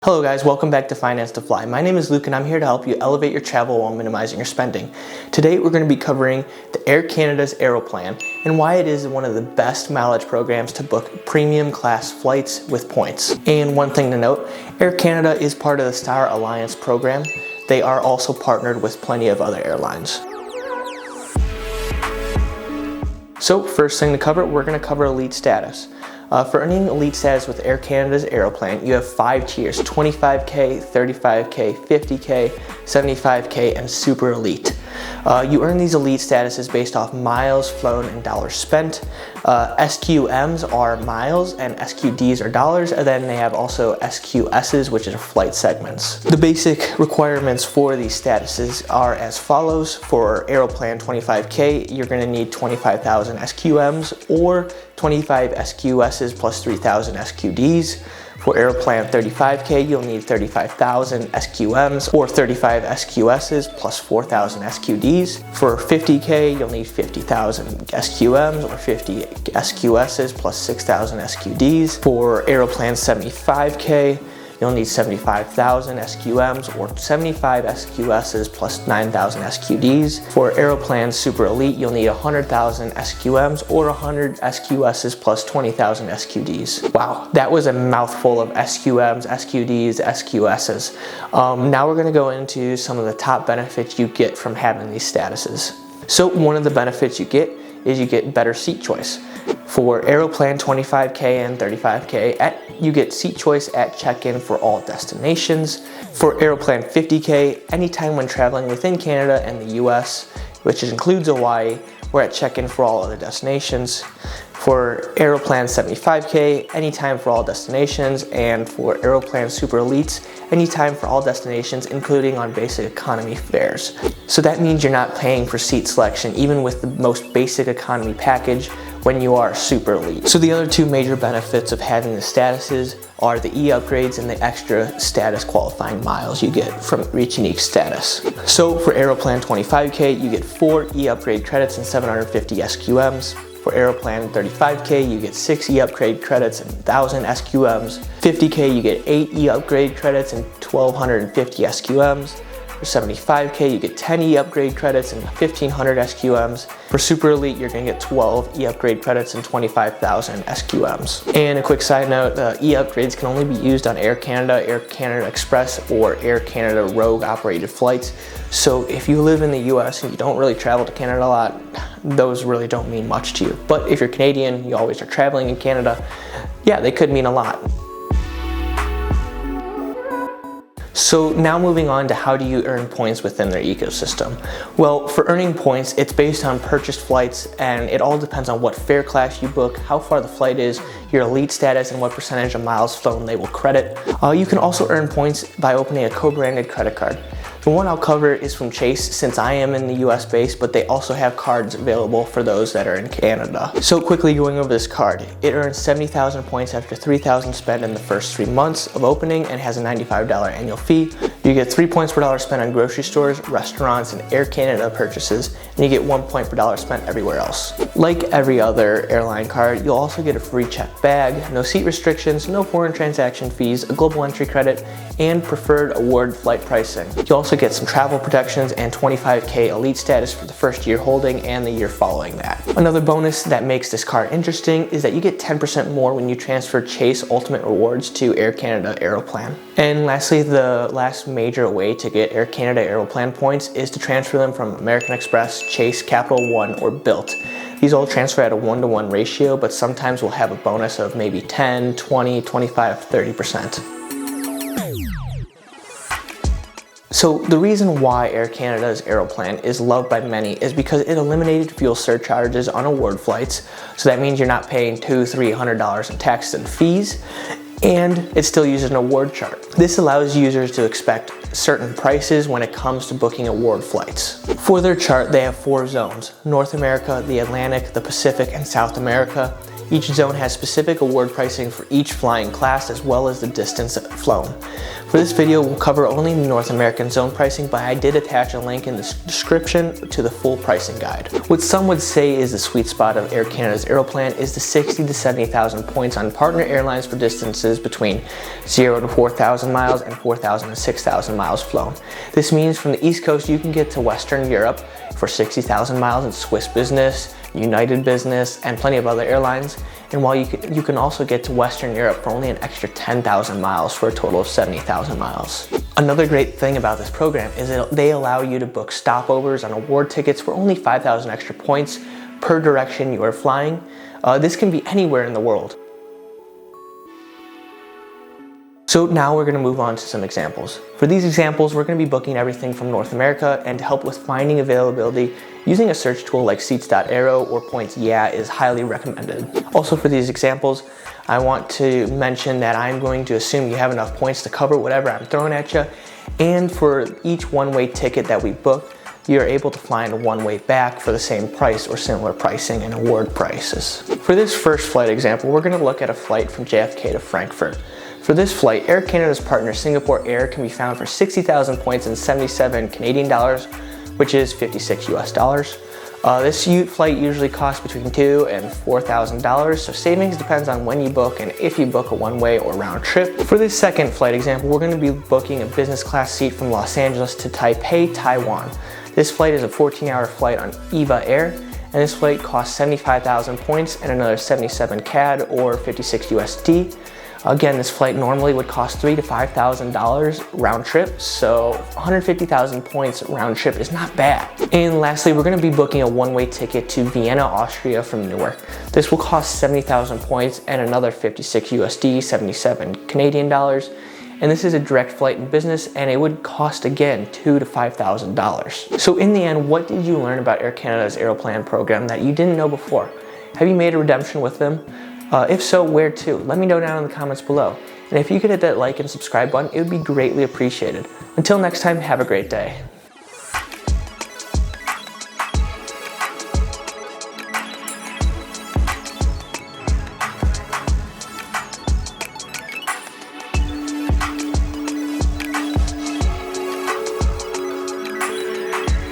Hello guys, welcome back to Finance to Fly. My name is Luke and I'm here to help you elevate your travel while minimizing your spending. Today we're going to be covering the Air Canada's Aeroplan and why it is one of the best mileage programs to book premium class flights with points. And one thing to note, Air Canada is part of the Star Alliance program. They are also partnered with plenty of other airlines. So first thing to cover, we're going to cover elite status. For earning elite status with Air Canada's Aeroplan, you have 5 tiers: 25K, 35K, 50K, 75K, and Super Elite. You earn these elite statuses based off miles flown and dollars spent. SQMs are miles and SQDs are dollars, and then they have also SQSs, which are flight segments. The basic requirements for these statuses are as follows. For Aeroplan 25K, you're going to need 25,000 SQMs or 25 SQSs plus 3,000 SQDs. For Aeroplan 35K, you'll need 35,000 SQMs or 35 SQSs plus 4,000 SQDs. For 50K, you'll need 50,000 SQMs or 50 SQSs plus 6,000 SQDs. For Aeroplan 75K, you'll need 75,000 SQMs or 75 SQSs plus 9,000 SQDs. For Aeroplan Super Elite, you'll need 100,000 SQMs or 100 SQSs plus 20,000 SQDs. Wow, that was a mouthful of SQMs, SQDs, SQSs. Now we're gonna go into some of the top benefits you get from having these statuses. So one of the benefits you get is you get better seat choice. For Aeroplan 25K and 35K, you get seat choice at check-in for all destinations. For Aeroplan 50K, anytime when traveling within Canada and the US, which includes Hawaii, we're at check-in for all other destinations. For Aeroplan 75K, anytime for all destinations, and for Aeroplan Super Elites, anytime for all destinations, including on basic economy fares. So that means you're not paying for seat selection, even with the most basic economy package, when you are Super Elite. So the other two major benefits of having the statuses are the e-upgrades and the extra status qualifying miles you get from reaching each status. So for Aeroplan 25K, you get 4 e-upgrade credits and 750 SQMs. For Aeroplan 35K, you get 6 e-upgrade credits and 1,000 SQMs. 50K, you get 8 e-upgrade credits and 1,250 SQMs. For 75K, you get 10 e-upgrade credits and 1,500 SQMs. For Super Elite, you're going to get 12 e-upgrade credits and 25,000 SQMs. And a quick side note, e-upgrades can only be used on Air Canada, Air Canada Express, or Air Canada Rogue operated flights. So if you live in the US and you don't really travel to Canada a lot, those really don't mean much to you. But if you're Canadian, you always are traveling in Canada, yeah, they could mean a lot. So now moving on to how do you earn points within their ecosystem. Well, for earning points, it's based on purchased flights, and it all depends on what fare class you book, how far the flight is, your elite status, and what percentage of miles flown they will credit. You can also earn points by opening a co-branded credit card. The one I'll cover is from Chase, since I am in the US base, but they also have cards available for those that are in Canada. So quickly going over this card, it earns 70,000 points after 3,000 spent in the first 3 months of opening and has a $95 annual fee. You get 3 points per dollar spent on grocery stores, restaurants, and Air Canada purchases, and you get 1 point per dollar spent everywhere else. Like every other airline card, you'll also get a free checked bag, no seat restrictions, no foreign transaction fees, a global entry credit, and preferred award flight pricing. You also get some travel protections and 25K elite status for the first year holding and the year following that. Another bonus that makes this card interesting is that you get 10% more when you transfer Chase Ultimate Rewards to Air Canada Aeroplan. And lastly, the last major way to get Air Canada Aeroplan points is to transfer them from American Express, Chase, Capital One, or Bilt. These all transfer at a 1-to-1 ratio, but sometimes we'll have a bonus of maybe 10, 20, 25, 30%. So the reason why Air Canada's Aeroplan is loved by many is because it eliminated fuel surcharges on award flights. So that means you're not paying $200, $300 in taxes and fees, and it still uses an award chart. This allows users to expect certain prices when it comes to booking award flights. For their chart, they have 4 zones: North America, the Atlantic, the Pacific, and South America. Each zone has specific award pricing for each flying class as well as the distance flown. For this video, we'll cover only the North American zone pricing, but I did attach a link in the description to the full pricing guide. What some would say is the sweet spot of Air Canada's Aeroplan is the 60 to 70,000 points on partner airlines for distances between 0 to 4,000 miles and 4,000 to 6,000 miles flown. This means from the East Coast, you can get to Western Europe for 60,000 miles in Swiss Business, United Business, and plenty of other airlines. And while you can also get to Western Europe for only an extra 10,000 miles for a total of 70,000 miles. Another great thing about this program is that they allow you to book stopovers on award tickets for only 5,000 extra points per direction you are flying. This can be anywhere in the world. So now we're going to move on to some examples. For these examples, we're going to be booking everything from North America, and to help with finding availability, using a search tool like seats.aero or Points Yeah is highly recommended. Also for these examples, I want to mention that I'm going to assume you have enough points to cover whatever I'm throwing at you, and for each one-way ticket that we book, you're able to fly in a one-way back for the same price or similar pricing and award prices. For this first flight example, we're going to look at a flight from JFK to Frankfurt. For this flight, Air Canada's partner Singapore Air can be found for 60,000 points and 77 Canadian dollars, which is 56 US dollars. This flight usually costs between $2,000 and $4,000, so savings depends on when you book and if you book a one-way or round trip. For this second flight example, we're going to be booking a business class seat from Los Angeles to Taipei, Taiwan. This flight is a 14-hour flight on EVA Air, and this flight costs 75,000 points and another 77 CAD or 56 USD. Again, this flight normally would cost $3,000 to $5,000 round trip, so 150,000 points round trip is not bad. And lastly, we're going to be booking a one-way ticket to Vienna, Austria from Newark. This will cost 70,000 points and another 56 USD, 77 Canadian dollars. And this is a direct flight in business, and it would cost again $2,000 to $5,000. So in the end, what did you learn about Air Canada's Aeroplan program that you didn't know before? Have you made a redemption with them? If so, where to? Let me know down in the comments below. And if you could hit that like and subscribe button, it would be greatly appreciated. Until next time, have a great day.